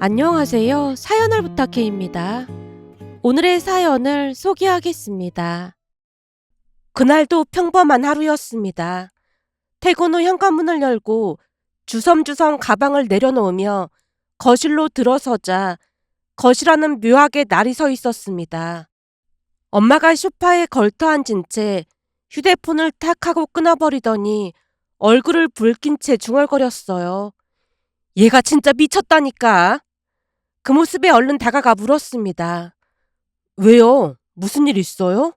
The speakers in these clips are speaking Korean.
안녕하세요. 사연을 부탁해입니다. 오늘의 사연을 소개하겠습니다. 그날도 평범한 하루였습니다. 퇴근 후 현관문을 열고 주섬주섬 가방을 내려놓으며 거실로 들어서자 거실 안은 묘하게 날이 서 있었습니다. 엄마가 소파에 걸터 앉은 채 휴대폰을 탁 하고 끊어버리더니 얼굴을 붉힌 채 중얼거렸어요. 얘가 진짜 미쳤다니까. 그 모습에 얼른 다가가 물었습니다. 왜요? 무슨 일 있어요?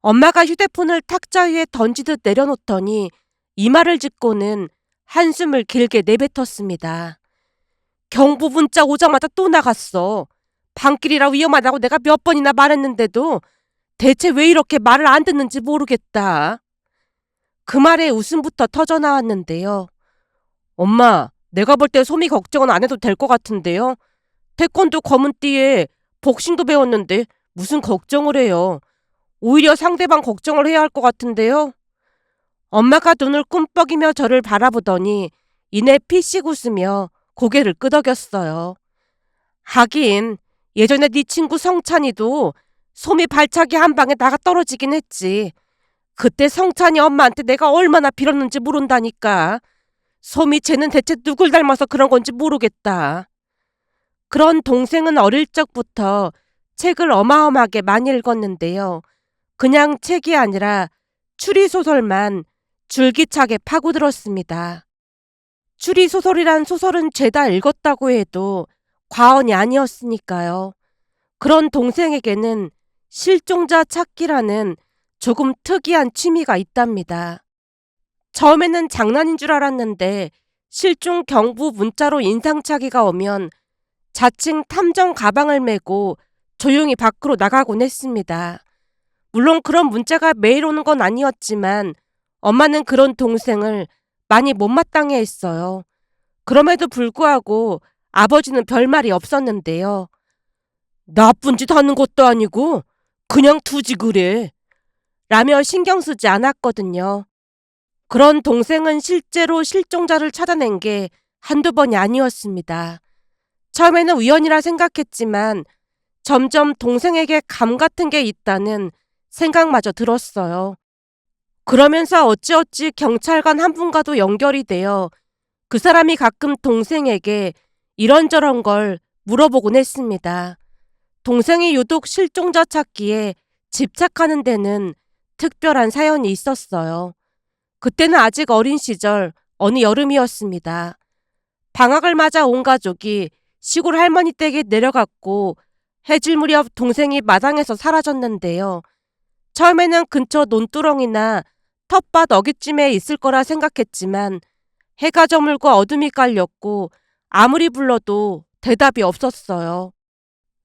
엄마가 휴대폰을 탁자 위에 던지듯 내려놓더니 이 말을 짓고는 한숨을 길게 내뱉었습니다. 경보 문자 오자마자 또 나갔어. 밤길이라 위험하다고 내가 몇 번이나 말했는데도 대체 왜 이렇게 말을 안 듣는지 모르겠다. 그 말에 웃음부터 터져 나왔는데요. 엄마, 내가 볼 때 소미 걱정은 안 해도 될 것 같은데요. 태권도 검은띠에 복싱도 배웠는데 무슨 걱정을 해요. 오히려 상대방 걱정을 해야 할 것 같은데요. 엄마가 눈을 꿈뻑이며 저를 바라보더니 이내 피식 웃으며 고개를 끄덕였어요. 하긴 예전에 네 친구 성찬이도 소미 발차기 한 방에 나가 떨어지긴 했지. 그때 성찬이 엄마한테 내가 얼마나 빌었는지 모른다니까. 소미 쟤는 대체 누굴 닮아서 그런 건지 모르겠다. 그런 동생은 어릴 적부터 책을 어마어마하게 많이 읽었는데요. 그냥 책이 아니라 추리소설만 줄기차게 파고들었습니다. 추리소설이란 소설은 죄다 읽었다고 해도 과언이 아니었으니까요. 그런 동생에게는 실종자 찾기라는 조금 특이한 취미가 있답니다. 처음에는 장난인 줄 알았는데 실종 경보 문자로 인상착의가 오면 자칭 탐정 가방을 메고 조용히 밖으로 나가곤 했습니다. 물론 그런 문자가 매일 오는 건 아니었지만 엄마는 그런 동생을 많이 못마땅해 했어요. 그럼에도 불구하고 아버지는 별말이 없었는데요. 나쁜 짓 하는 것도 아니고 그냥 두지 그래. 라며 신경 쓰지 않았거든요. 그런 동생은 실제로 실종자를 찾아낸 게 한두 번이 아니었습니다. 처음에는 우연이라 생각했지만 점점 동생에게 감 같은 게 있다는 생각마저 들었어요. 그러면서 어찌어찌 경찰관 한 분과도 연결이 되어 그 사람이 가끔 동생에게 이런저런 걸 물어보곤 했습니다. 동생이 유독 실종자 찾기에 집착하는 데는 특별한 사연이 있었어요. 그때는 아직 어린 시절 어느 여름이었습니다. 방학을 맞아 온 가족이 시골 할머니 댁에 내려갔고 해질 무렵 동생이 마당에서 사라졌는데요. 처음에는 근처 논두렁이나 텃밭 어귀쯤에 있을 거라 생각했지만 해가 저물고 어둠이 깔렸고 아무리 불러도 대답이 없었어요.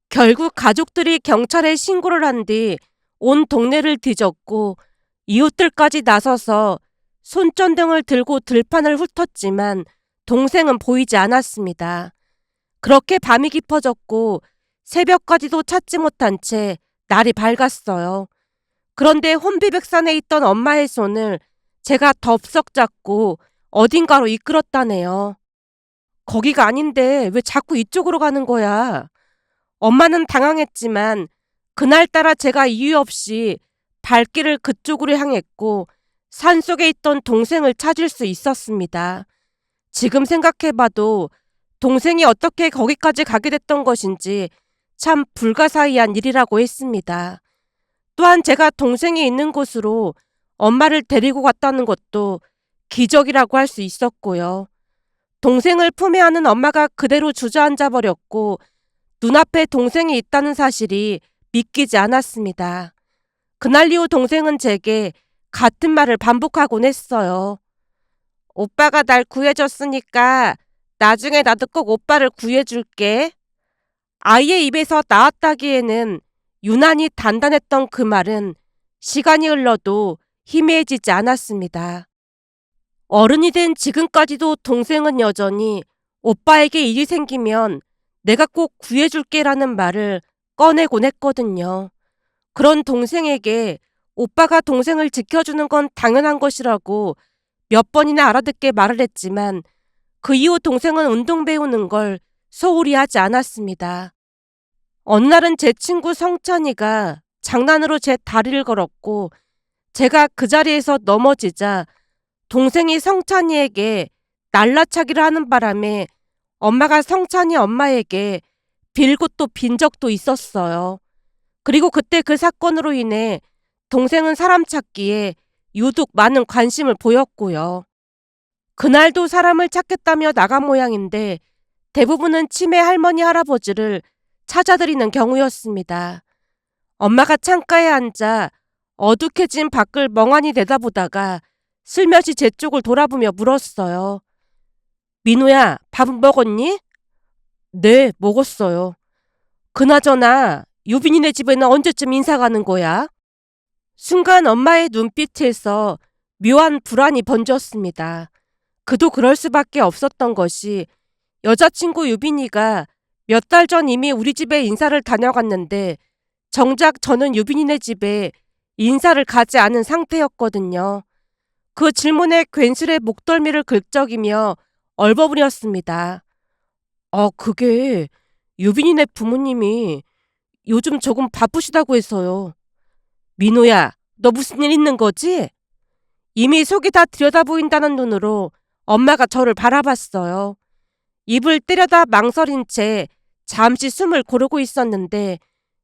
결국 가족들이 경찰에 신고를 한 뒤 온 동네를 뒤졌고 이웃들까지 나서서 손전등을 들고 들판을 훑었지만 동생은 보이지 않았습니다. 그렇게 밤이 깊어졌고 새벽까지도 찾지 못한 채 날이 밝았어요. 그런데 혼비백산에 있던 엄마의 손을 제가 덥석 잡고 어딘가로 이끌었다네요. 거기가 아닌데 왜 자꾸 이쪽으로 가는 거야? 엄마는 당황했지만 그날따라 제가 이유 없이 발길을 그쪽으로 향했고 산속에 있던 동생을 찾을 수 있었습니다. 지금 생각해봐도 동생이 어떻게 거기까지 가게 됐던 것인지 참 불가사의한 일이라고 했습니다. 또한 제가 동생이 있는 곳으로 엄마를 데리고 갔다는 것도 기적이라고 할 수 있었고요. 동생을 품에 안은 엄마가 그대로 주저앉아 버렸고 눈앞에 동생이 있다는 사실이 믿기지 않았습니다. 그날 이후 동생은 제게 같은 말을 반복하곤 했어요. 오빠가 날 구해줬으니까 나중에 나도 꼭 오빠를 구해줄게. 아이의 입에서 나왔다기에는 유난히 단단했던 그 말은 시간이 흘러도 희미해지지 않았습니다. 어른이 된 지금까지도 동생은 여전히 오빠에게 일이 생기면 내가 꼭 구해줄게라는 말을 꺼내곤 했거든요. 그런 동생에게 오빠가 동생을 지켜주는 건 당연한 것이라고 몇 번이나 알아듣게 말을 했지만 그 이후 동생은 운동 배우는 걸 소홀히 하지 않았습니다. 어느 날은 제 친구 성찬이가 장난으로 제 다리를 걸었고 제가 그 자리에서 넘어지자 동생이 성찬이에게 날라차기를 하는 바람에 엄마가 성찬이 엄마에게 빌고 또 빈 적도 있었어요. 그리고 그때 그 사건으로 인해 동생은 사람 찾기에 유독 많은 관심을 보였고요. 그날도 사람을 찾겠다며 나간 모양인데 대부분은 치매 할머니 할아버지를 찾아드리는 경우였습니다. 엄마가 창가에 앉아 어둑해진 밖을 멍하니 내다보다가 슬며시 제 쪽을 돌아보며 물었어요. 민호야, 밥은 먹었니? 네, 먹었어요. 그나저나 유빈이네 집에는 언제쯤 인사 가는 거야? 순간 엄마의 눈빛에서 묘한 불안이 번졌습니다. 그도 그럴 수밖에 없었던 것이 여자친구 유빈이가 몇 달 전 이미 우리 집에 인사를 다녀갔는데 정작 저는 유빈이네 집에 인사를 가지 않은 상태였거든요. 그 질문에 괜스레 목덜미를 긁적이며 얼버무렸습니다. 그게 유빈이네 부모님이 요즘 조금 바쁘시다고 해서요. 민호야, 너 무슨 일 있는 거지? 이미 속이 다 들여다보인다는 눈으로 엄마가 저를 바라봤어요. 입을 때려다 망설인 채 잠시 숨을 고르고 있었는데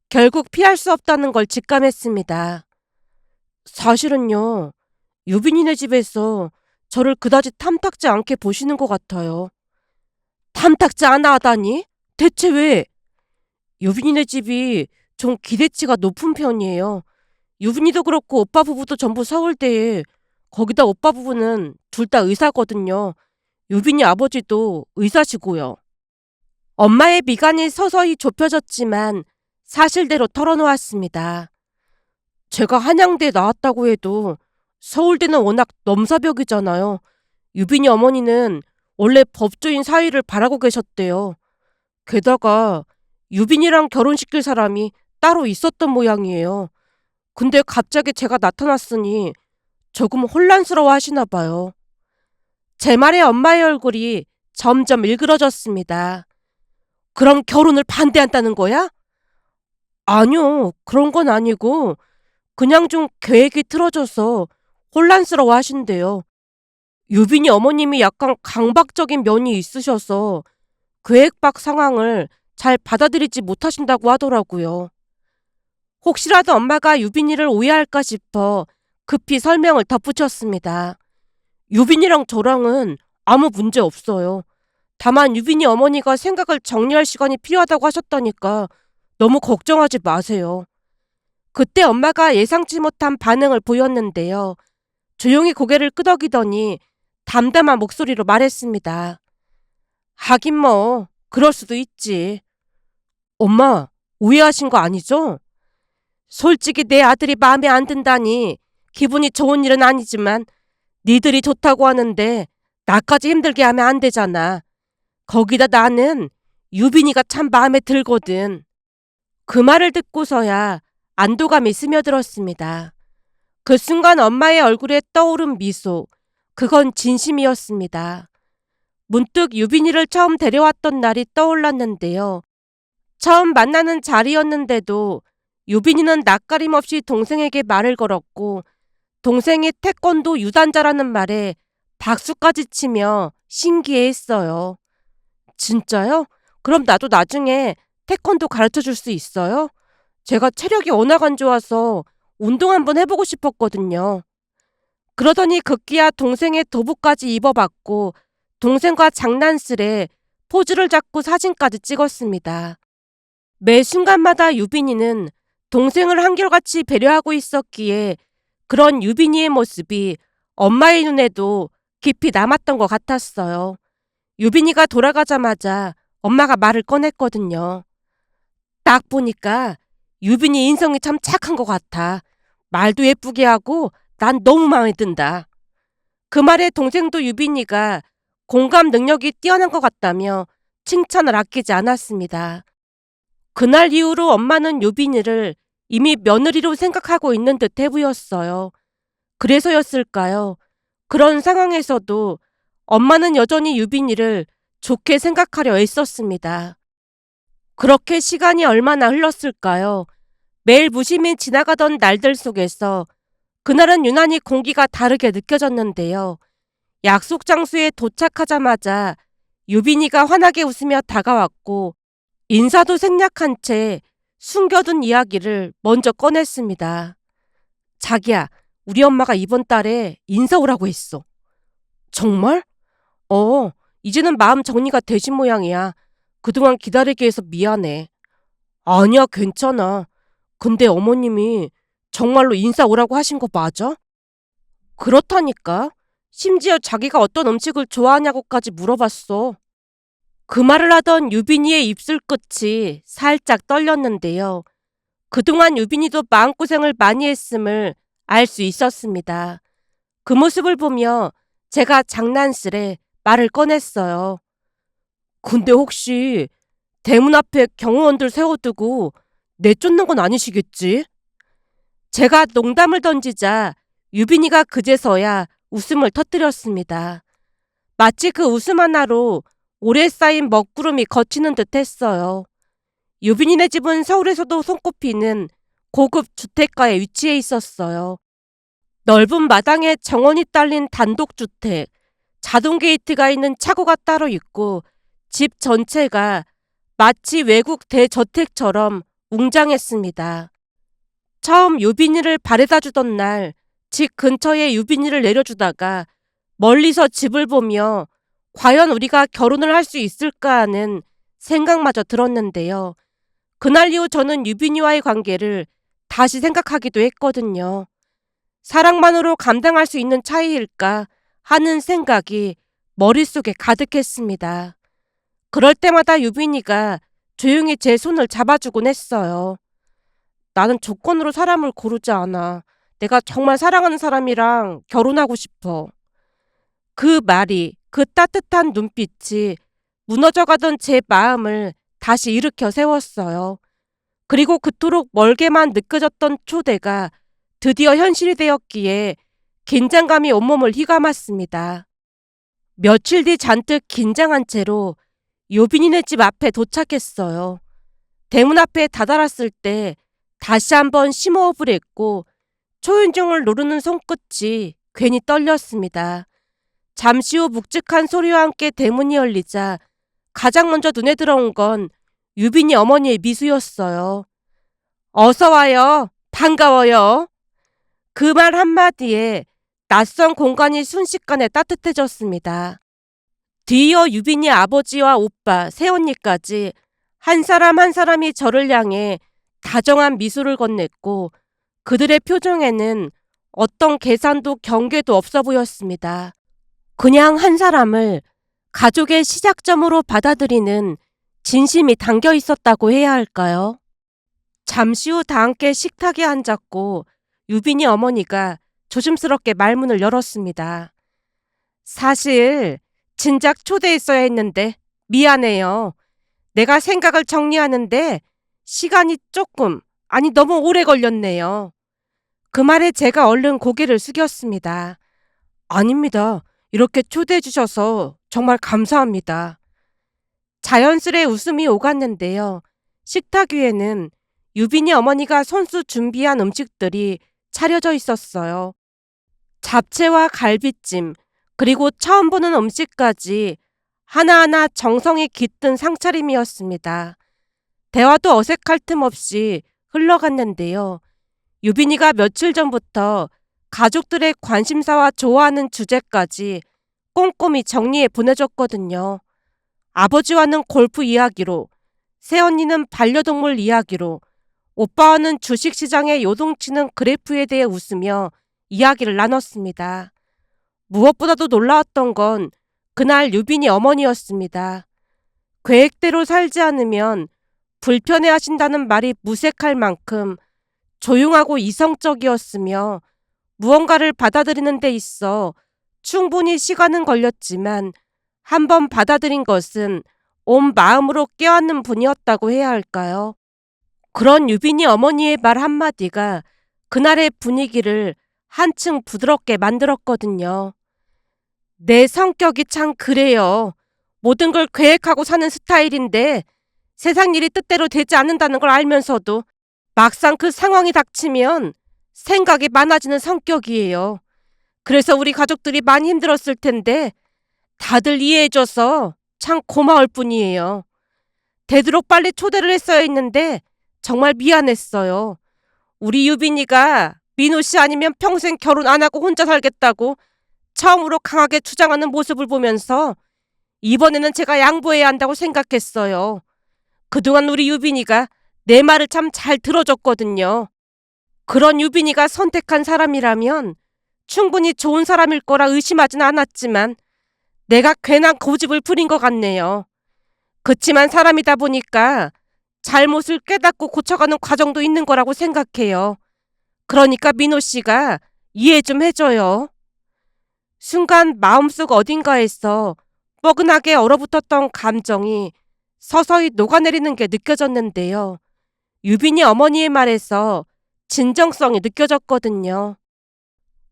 결국 피할 수 없다는 걸 직감했습니다. 사실은요, 유빈이네 집에서 저를 그다지 탐탁지 않게 보시는 것 같아요. 탐탁지 않아 하다니? 대체 왜? 유빈이네 집이 좀 기대치가 높은 편이에요. 유빈이도 그렇고 오빠 부부도 전부 서울대에, 거기다 오빠 부부는 둘 다 의사거든요. 유빈이 아버지도 의사시고요. 엄마의 미간이 서서히 좁혀졌지만 사실대로 털어놓았습니다. 제가 한양대 나왔다고 해도 서울대는 워낙 넘사벽이잖아요. 유빈이 어머니는 원래 법조인 사위를 바라고 계셨대요. 게다가 유빈이랑 결혼시킬 사람이 따로 있었던 모양이에요. 근데 갑자기 제가 나타났으니 조금 혼란스러워 하시나 봐요. 제 말에 엄마의 얼굴이 점점 일그러졌습니다. 그럼 결혼을 반대한다는 거야? 아니요, 그런 건 아니고 그냥 좀 계획이 틀어져서 혼란스러워 하신대요. 유빈이 어머님이 약간 강박적인 면이 있으셔서 계획 밖 상황을 잘 받아들이지 못하신다고 하더라고요. 혹시라도 엄마가 유빈이를 오해할까 싶어 급히 설명을 덧붙였습니다. 유빈이랑 저랑은 아무 문제 없어요. 다만 유빈이 어머니가 생각을 정리할 시간이 필요하다고 하셨다니까 너무 걱정하지 마세요. 그때 엄마가 예상치 못한 반응을 보였는데요. 조용히 고개를 끄덕이더니 담담한 목소리로 말했습니다. 하긴 뭐 그럴 수도 있지. 엄마, 오해하신 거 아니죠? 솔직히 내 아들이 마음에 안 든다니 기분이 좋은 일은 아니지만 니들이 좋다고 하는데 나까지 힘들게 하면 안 되잖아. 거기다 나는 유빈이가 참 마음에 들거든. 그 말을 듣고서야 안도감이 스며들었습니다. 그 순간 엄마의 얼굴에 떠오른 미소, 그건 진심이었습니다. 문득 유빈이를 처음 데려왔던 날이 떠올랐는데요. 처음 만나는 자리였는데도 유빈이는 낯가림 없이 동생에게 말을 걸었고 동생이 태권도 유단자라는 말에 박수까지 치며 신기해했어요. 진짜요? 그럼 나도 나중에 태권도 가르쳐 줄 수 있어요? 제가 체력이 워낙 안 좋아서 운동 한번 해보고 싶었거든요. 그러더니 급기야 동생의 도복까지 입어봤고 동생과 장난스레 포즈를 잡고 사진까지 찍었습니다. 매 순간마다 유빈이는 동생을 한결같이 배려하고 있었기에 그런 유빈이의 모습이 엄마의 눈에도 깊이 남았던 것 같았어요. 유빈이가 돌아가자마자 엄마가 말을 꺼냈거든요. 딱 보니까 유빈이 인성이 참 착한 것 같아. 말도 예쁘게 하고 난 너무 마음에 든다. 그 말에 동생도 유빈이가 공감 능력이 뛰어난 것 같다며 칭찬을 아끼지 않았습니다. 그날 이후로 엄마는 유빈이를 이미 며느리로 생각하고 있는 듯해 보였어요. 그래서였을까요? 그런 상황에서도 엄마는 여전히 유빈이를 좋게 생각하려 애썼습니다. 그렇게 시간이 얼마나 흘렀을까요? 매일 무심히 지나가던 날들 속에서 그날은 유난히 공기가 다르게 느껴졌는데요. 약속 장소에 도착하자마자 유빈이가 환하게 웃으며 다가왔고 인사도 생략한 채 숨겨둔 이야기를 먼저 꺼냈습니다. 자기야, 우리 엄마가 이번 달에 인사 오라고 했어. 정말? 어, 이제는 마음 정리가 되신 모양이야. 그동안 기다리게 해서 미안해. 아니야, 괜찮아. 근데 어머님이 정말로 인사 오라고 하신 거 맞아? 그렇다니까. 심지어 자기가 어떤 음식을 좋아하냐고까지 물어봤어. 그 말을 하던 유빈이의 입술 끝이 살짝 떨렸는데요. 그동안 유빈이도 마음고생을 많이 했음을 알 수 있었습니다. 그 모습을 보며 제가 장난스레 말을 꺼냈어요. 근데 혹시 대문 앞에 경호원들 세워두고 내쫓는 건 아니시겠지? 제가 농담을 던지자 유빈이가 그제서야 웃음을 터뜨렸습니다. 마치 그 웃음 하나로 오래 쌓인 먹구름이 걷히는 듯 했어요. 유빈이네 집은 서울에서도 손꼽히는 고급 주택가에 위치해 있었어요. 넓은 마당에 정원이 딸린 단독주택, 자동 게이트가 있는 차고가 따로 있고 집 전체가 마치 외국 대저택처럼 웅장했습니다. 처음 유빈이를 바래다 주던 날 집 근처에 유빈이를 내려주다가 멀리서 집을 보며 과연 우리가 결혼을 할 수 있을까 하는 생각마저 들었는데요. 그날 이후 저는 유빈이와의 관계를 다시 생각하기도 했거든요. 사랑만으로 감당할 수 있는 차이일까 하는 생각이 머릿속에 가득했습니다. 그럴 때마다 유빈이가 조용히 제 손을 잡아주곤 했어요. 나는 조건으로 사람을 고르지 않아. 내가 정말 사랑하는 사람이랑 결혼하고 싶어. 그 말이, 그 따뜻한 눈빛이 무너져가던 제 마음을 다시 일으켜 세웠어요. 그리고 그토록 멀게만 느껴졌던 초대가 드디어 현실이 되었기에 긴장감이 온몸을 휘감았습니다. 며칠 뒤 잔뜩 긴장한 채로 유빈이네 집 앞에 도착했어요. 대문 앞에 다다랐을 때 다시 한번 심호흡을 했고 초인종을 누르는 손끝이 괜히 떨렸습니다. 잠시 후 묵직한 소리와 함께 대문이 열리자 가장 먼저 눈에 들어온 건 유빈이 어머니의 미소였어요. 어서 와요. 반가워요. 그 말 한마디에 낯선 공간이 순식간에 따뜻해졌습니다. 뒤이어 유빈이 아버지와 오빠, 새언니까지 한 사람 한 사람이 저를 향해 다정한 미소를 건넸고 그들의 표정에는 어떤 계산도 경계도 없어 보였습니다. 그냥 한 사람을 가족의 시작점으로 받아들이는 진심이 담겨 있었다고 해야 할까요? 잠시 후 다 함께 식탁에 앉았고 유빈이 어머니가 조심스럽게 말문을 열었습니다. 사실 진작 초대했어야 했는데 미안해요. 내가 생각을 정리하는데 시간이 조금, 아니 너무 오래 걸렸네요. 그 말에 제가 얼른 고개를 숙였습니다. 아닙니다. 이렇게 초대해 주셔서 정말 감사합니다. 자연스레 웃음이 오갔는데요. 식탁 위에는 유빈이 어머니가 손수 준비한 음식들이 차려져 있었어요. 잡채와 갈비찜, 그리고 처음 보는 음식까지 하나하나 정성이 깃든 상차림이었습니다. 대화도 어색할 틈 없이 흘러갔는데요. 유빈이가 며칠 전부터 가족들의 관심사와 좋아하는 주제까지 꼼꼼히 정리해 보내줬거든요. 아버지와는 골프 이야기로, 새언니는 반려동물 이야기로, 오빠와는 주식시장의 요동치는 그래프에 대해 웃으며 이야기를 나눴습니다. 무엇보다도 놀라웠던 건 그날 유빈이 어머니였습니다. 계획대로 살지 않으면 불편해하신다는 말이 무색할 만큼 조용하고 이성적이었으며 무언가를 받아들이는 데 있어 충분히 시간은 걸렸지만 한번 받아들인 것은 온 마음으로 껴안는 분이었다고 해야 할까요? 그런 유빈이 어머니의 말 한마디가 그날의 분위기를 한층 부드럽게 만들었거든요. 내 성격이 참 그래요. 모든 걸 계획하고 사는 스타일인데 세상 일이 뜻대로 되지 않는다는 걸 알면서도 막상 그 상황이 닥치면 생각이 많아지는 성격이에요. 그래서 우리 가족들이 많이 힘들었을 텐데 다들 이해해줘서 참 고마울 뿐이에요. 되도록 빨리 초대를 했어야 했는데 정말 미안했어요. 우리 유빈이가 민호 씨 아니면 평생 결혼 안 하고 혼자 살겠다고 처음으로 강하게 주장하는 모습을 보면서 이번에는 제가 양보해야 한다고 생각했어요. 그동안 우리 유빈이가 내 말을 참 잘 들어줬거든요. 그런 유빈이가 선택한 사람이라면 충분히 좋은 사람일 거라 의심하진 않았지만 내가 괜한 고집을 부린 것 같네요. 그치만 사람이다 보니까 잘못을 깨닫고 고쳐가는 과정도 있는 거라고 생각해요. 그러니까 민호 씨가 이해 좀 해줘요. 순간 마음속 어딘가에서 뻐근하게 얼어붙었던 감정이 서서히 녹아내리는 게 느껴졌는데요. 유빈이 어머니의 말에서 진정성이 느껴졌거든요.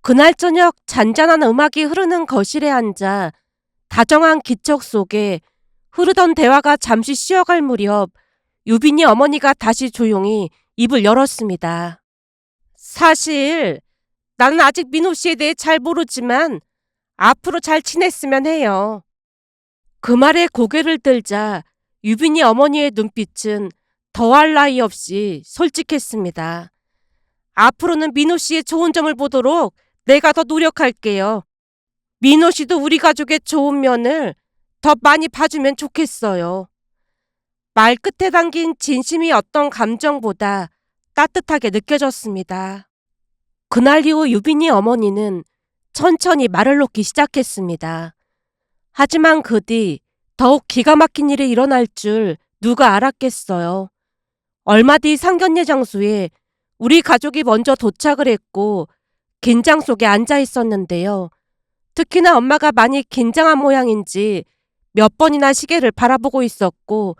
그날 저녁 잔잔한 음악이 흐르는 거실에 앉아 다정한 기척 속에 흐르던 대화가 잠시 쉬어갈 무렵 유빈이 어머니가 다시 조용히 입을 열었습니다. 사실 나는 아직 민호 씨에 대해 잘 모르지만 앞으로 잘 지냈으면 해요. 그 말에 고개를 들자 유빈이 어머니의 눈빛은 더할 나위 없이 솔직했습니다. 앞으로는 민호 씨의 좋은 점을 보도록 내가 더 노력할게요. 민호 씨도 우리 가족의 좋은 면을 더 많이 봐주면 좋겠어요. 말끝에 담긴 진심이 어떤 감정보다 따뜻하게 느껴졌습니다. 그날 이후 유빈이 어머니는 천천히 말을 놓기 시작했습니다. 하지만 그 뒤 더욱 기가 막힌 일이 일어날 줄 누가 알았겠어요. 얼마 뒤 상견례 장소에 우리 가족이 먼저 도착을 했고 긴장 속에 앉아 있었는데요. 특히나 엄마가 많이 긴장한 모양인지 몇 번이나 시계를 바라보고 있었고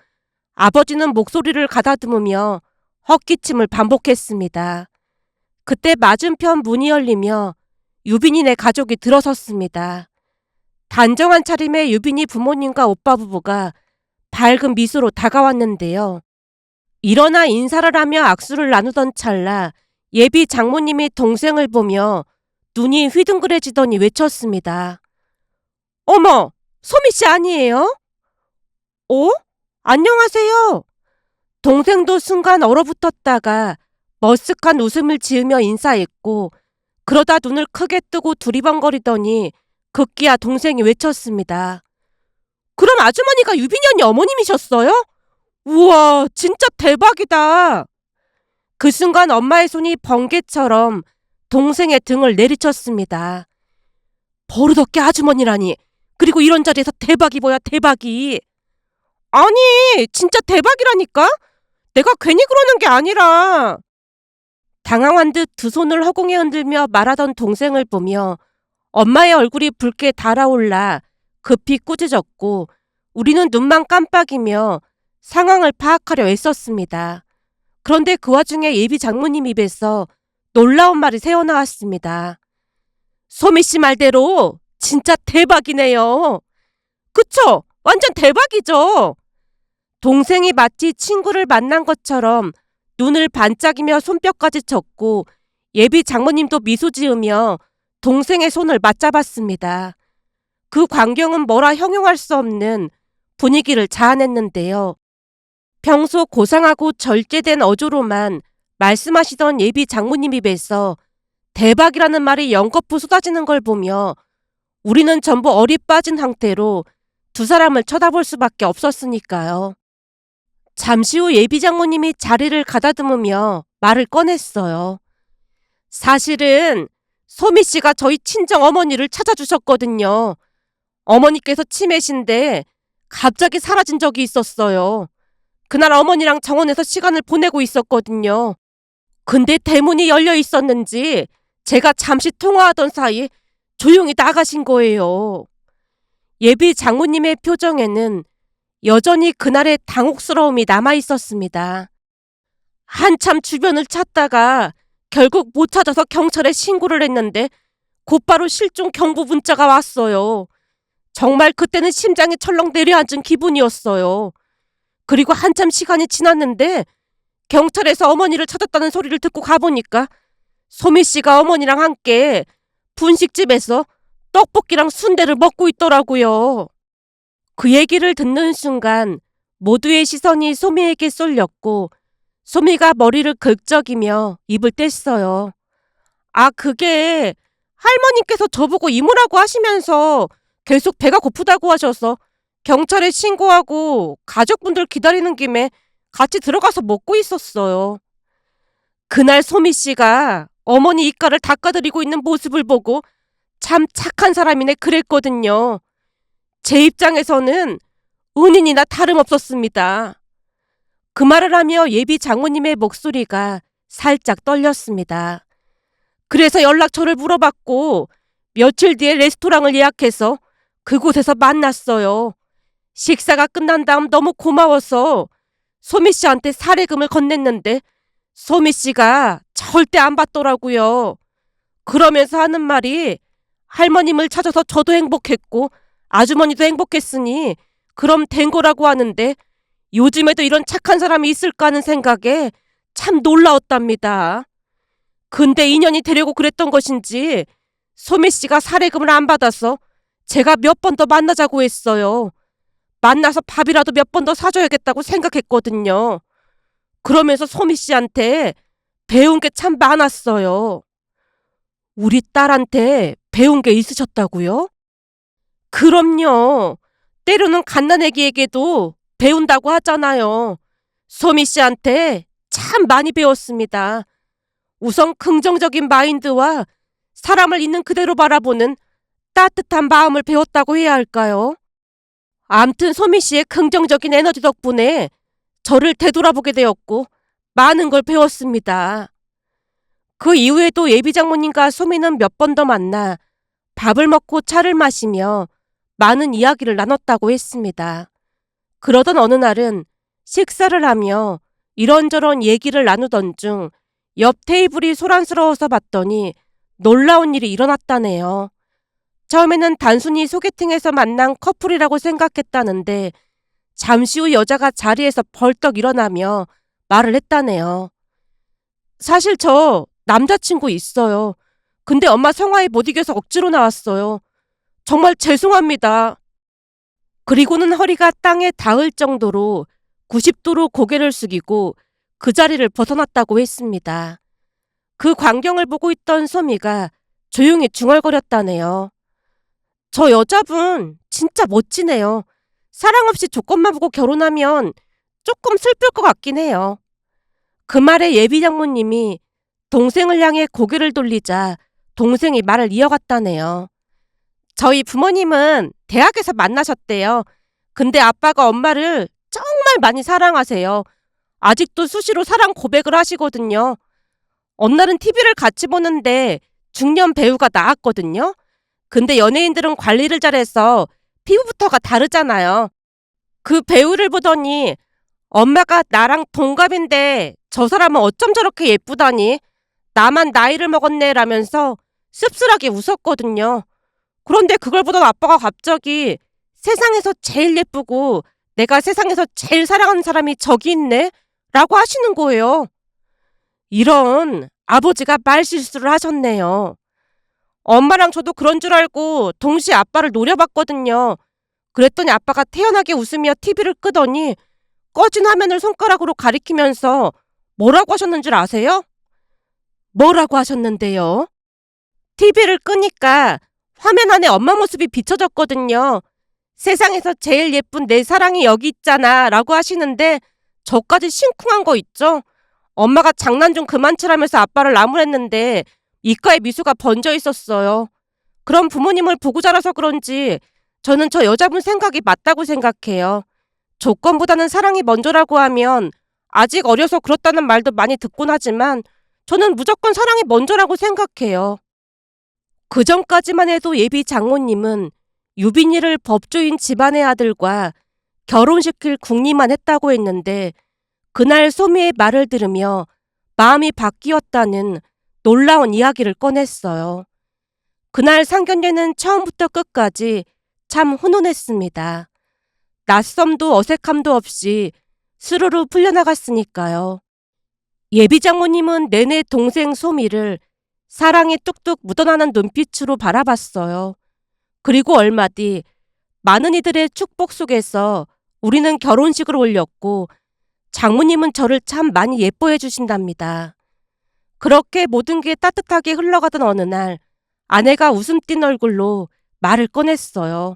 아버지는 목소리를 가다듬으며 헛기침을 반복했습니다. 그때 맞은편 문이 열리며 유빈이네 가족이 들어섰습니다. 단정한 차림의 유빈이 부모님과 오빠 부부가 밝은 미소로 다가왔는데요. 일어나 인사를 하며 악수를 나누던 찰나 예비 장모님이 동생을 보며 눈이 휘둥그레지더니 외쳤습니다. 어머, 소미씨 아니에요? 어? 안녕하세요. 동생도 순간 얼어붙었다가 머쓱한 웃음을 지으며 인사했고 그러다 눈을 크게 뜨고 두리번거리더니 급기야 동생이 외쳤습니다. 그럼 아주머니가 유빈이 언니 어머님이셨어요? 우와, 진짜 대박이다. 그 순간 엄마의 손이 번개처럼 동생의 등을 내리쳤습니다. 버릇없게 아주머니라니. 그리고 이런 자리에서 대박이 뭐야, 대박이. 아니, 진짜 대박이라니까? 내가 괜히 그러는 게 아니라. 당황한 듯 두 손을 허공에 흔들며 말하던 동생을 보며 엄마의 얼굴이 붉게 달아올라 급히 꾸짖었고 우리는 눈만 깜빡이며 상황을 파악하려 애썼습니다. 그런데 그 와중에 예비 장모님 입에서 놀라운 말이 새어나왔습니다. 소미씨 말대로 진짜 대박이네요. 그쵸? 완전 대박이죠? 동생이 마치 친구를 만난 것처럼 눈을 반짝이며 손뼉까지 쳤고 예비 장모님도 미소 지으며 동생의 손을 맞잡았습니다. 그 광경은 뭐라 형용할 수 없는 분위기를 자아냈는데요. 평소 고상하고 절제된 어조로만 말씀하시던 예비 장모님 입에서 대박이라는 말이 연거푸 쏟아지는 걸 보며 우리는 전부 얼이 빠진 상태로 두 사람을 쳐다볼 수밖에 없었으니까요. 잠시 후 예비 장모님이 자리를 가다듬으며 말을 꺼냈어요. 사실은 소미 씨가 저희 친정 어머니를 찾아주셨거든요. 어머니께서 치매신데 갑자기 사라진 적이 있었어요. 그날 어머니랑 정원에서 시간을 보내고 있었거든요. 근데 대문이 열려 있었는지 제가 잠시 통화하던 사이 조용히 나가신 거예요. 예비 장모님의 표정에는 여전히 그날의 당혹스러움이 남아 있었습니다. 한참 주변을 찾다가 결국 못 찾아서 경찰에 신고를 했는데 곧바로 실종 경보 문자가 왔어요. 정말 그때는 심장이 철렁 내려앉은 기분이었어요. 그리고 한참 시간이 지났는데 경찰에서 어머니를 찾았다는 소리를 듣고 가보니까 소미 씨가 어머니랑 함께 분식집에서 떡볶이랑 순대를 먹고 있더라고요. 그 얘기를 듣는 순간 모두의 시선이 소미에게 쏠렸고 소미가 머리를 긁적이며 입을 뗐어요. 아, 그게 할머님께서 저보고 이모라고 하시면서 계속 배가 고프다고 하셔서 경찰에 신고하고 가족분들 기다리는 김에 같이 들어가서 먹고 있었어요. 그날 소미 씨가 어머니 이가를 닦아드리고 있는 모습을 보고 참 착한 사람이네 그랬거든요. 제 입장에서는 은인이나 다름없었습니다. 그 말을 하며 예비 장모님의 목소리가 살짝 떨렸습니다. 그래서 연락처를 물어봤고 며칠 뒤에 레스토랑을 예약해서 그곳에서 만났어요. 식사가 끝난 다음 너무 고마워서 소미 씨한테 사례금을 건넸는데 소미 씨가 절대 안 받더라고요. 그러면서 하는 말이 할머님을 찾아서 저도 행복했고 아주머니도 행복했으니 그럼 된 거라고 하는데 요즘에도 이런 착한 사람이 있을까 하는 생각에 참 놀라웠답니다. 근데 인연이 되려고 그랬던 것인지 소미 씨가 사례금을 안 받아서 제가 몇 번 더 만나자고 했어요. 만나서 밥이라도 몇 번 더 사줘야겠다고 생각했거든요. 그러면서 소미 씨한테 배운 게 참 많았어요. 우리 딸한테 배운 게 있으셨다고요? 그럼요. 때로는 갓난아기에게도 배운다고 하잖아요. 소미 씨한테 참 많이 배웠습니다. 우선 긍정적인 마인드와 사람을 있는 그대로 바라보는 따뜻한 마음을 배웠다고 해야 할까요? 암튼 소미 씨의 긍정적인 에너지 덕분에 저를 되돌아보게 되었고 많은 걸 배웠습니다. 그 이후에도 예비 장모님과 소미는 몇 번 더 만나 밥을 먹고 차를 마시며 많은 이야기를 나눴다고 했습니다. 그러던 어느 날은 식사를 하며 이런저런 얘기를 나누던 중 옆 테이블이 소란스러워서 봤더니 놀라운 일이 일어났다네요. 처음에는 단순히 소개팅에서 만난 커플이라고 생각했다는데 잠시 후 여자가 자리에서 벌떡 일어나며 말을 했다네요. 사실 저 남자친구 있어요. 근데 엄마 성화에 못 이겨서 억지로 나왔어요. 정말 죄송합니다. 그리고는 허리가 땅에 닿을 정도로 90도로 고개를 숙이고 그 자리를 벗어났다고 했습니다. 그 광경을 보고 있던 소미가 조용히 중얼거렸다네요. 저 여자분 진짜 멋지네요. 사랑 없이 조건만 보고 결혼하면 조금 슬플 것 같긴 해요. 그 말에 예비 장모님이 동생을 향해 고개를 돌리자 동생이 말을 이어갔다네요. 저희 부모님은 대학에서 만나셨대요. 근데 아빠가 엄마를 정말 많이 사랑하세요. 아직도 수시로 사랑 고백을 하시거든요. 어느 날은 TV를 같이 보는데 중년 배우가 나왔거든요. 근데 연예인들은 관리를 잘해서 피부부터가 다르잖아요. 그 배우를 보더니 엄마가 나랑 동갑인데 저 사람은 어쩜 저렇게 예쁘다니? 나만 나이를 먹었네 라면서 씁쓸하게 웃었거든요. 그런데 그걸 보던 아빠가 갑자기 세상에서 제일 예쁘고 내가 세상에서 제일 사랑하는 사람이 저기 있네? 라고 하시는 거예요. 이런 아버지가 말실수를 하셨네요. 엄마랑 저도 그런 줄 알고 동시에 아빠를 노려봤거든요. 그랬더니 아빠가 태연하게 웃으며 TV를 끄더니 꺼진 화면을 손가락으로 가리키면서 뭐라고 하셨는 줄 아세요? 뭐라고 하셨는데요? TV를 끄니까 화면 안에 엄마 모습이 비춰졌거든요. 세상에서 제일 예쁜 내 사랑이 여기 있잖아 라고 하시는데 저까지 심쿵한 거 있죠? 엄마가 장난 좀 그만 치라면서 아빠를 나무랬는데 입가에 미소가 번져 있었어요. 그럼 부모님을 보고 자라서 그런지 저는 저 여자분 생각이 맞다고 생각해요. 조건보다는 사랑이 먼저라고 하면 아직 어려서 그렇다는 말도 많이 듣곤 하지만 저는 무조건 사랑이 먼저라고 생각해요. 그 전까지만 해도 예비 장모님은 유빈이를 법조인 집안의 아들과 결혼시킬 궁리만 했다고 했는데 그날 소미의 말을 들으며 마음이 바뀌었다는 놀라운 이야기를 꺼냈어요. 그날 상견례는 처음부터 끝까지 참 훈훈했습니다. 낯섦도 어색함도 없이 스르르 풀려나갔으니까요. 예비 장모님은 내내 동생 소미를 사랑이 뚝뚝 묻어나는 눈빛으로 바라봤어요. 그리고 얼마 뒤 많은 이들의 축복 속에서 우리는 결혼식을 올렸고 장모님은 저를 참 많이 예뻐해 주신답니다. 그렇게 모든 게 따뜻하게 흘러가던 어느 날 아내가 웃음 띤 얼굴로 말을 꺼냈어요.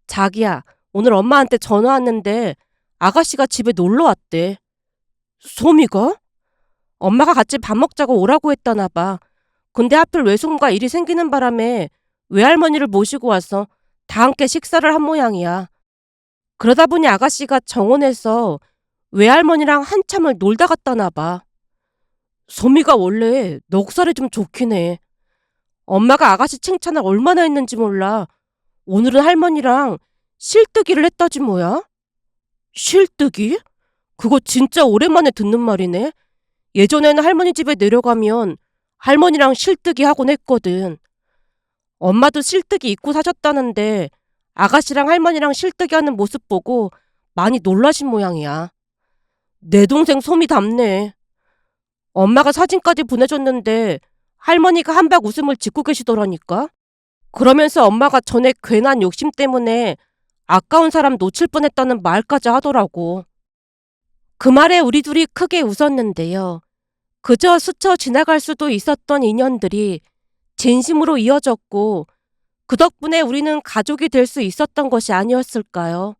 자기야, 오늘 엄마한테 전화 왔는데 아가씨가 집에 놀러 왔대. 소미가? 엄마가 같이 밥 먹자고 오라고 했다나 봐. 근데 하필 외숙모가 일이 생기는 바람에 외할머니를 모시고 와서 다 함께 식사를 한 모양이야. 그러다 보니 아가씨가 정원에서 외할머니랑 한참을 놀다 갔다나 봐. 소미가 원래 넉살이 좀 좋긴 해. 엄마가 아가씨 칭찬을 얼마나 했는지 몰라. 오늘은 할머니랑 실뜨기를 했다지 뭐야? 실뜨기? 그거 진짜 오랜만에 듣는 말이네. 예전에는 할머니 집에 내려가면 할머니랑 실뜨기 하곤 했거든. 엄마도 실뜨기 입고 사셨다는데 아가씨랑 할머니랑 실뜨기 하는 모습 보고 많이 놀라신 모양이야. 내 동생 솜이 닮네. 엄마가 사진까지 보내줬는데 할머니가 한박 웃음을 짓고 계시더라니까. 그러면서 엄마가 전에 괜한 욕심 때문에 아까운 사람 놓칠 뻔했다는 말까지 하더라고. 그 말에 우리 둘이 크게 웃었는데요. 그저 스쳐 지나갈 수도 있었던 인연들이 진심으로 이어졌고 그 덕분에 우리는 가족이 될 수 있었던 것이 아니었을까요?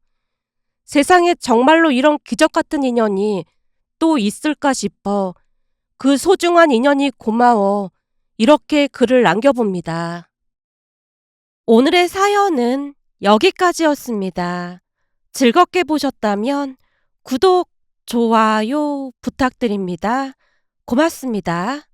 세상에 정말로 이런 기적 같은 인연이 또 있을까 싶어 그 소중한 인연이 고마워 이렇게 글을 남겨봅니다. 오늘의 사연은 여기까지였습니다. 즐겁게 보셨다면 구독, 좋아요 부탁드립니다. 고맙습니다.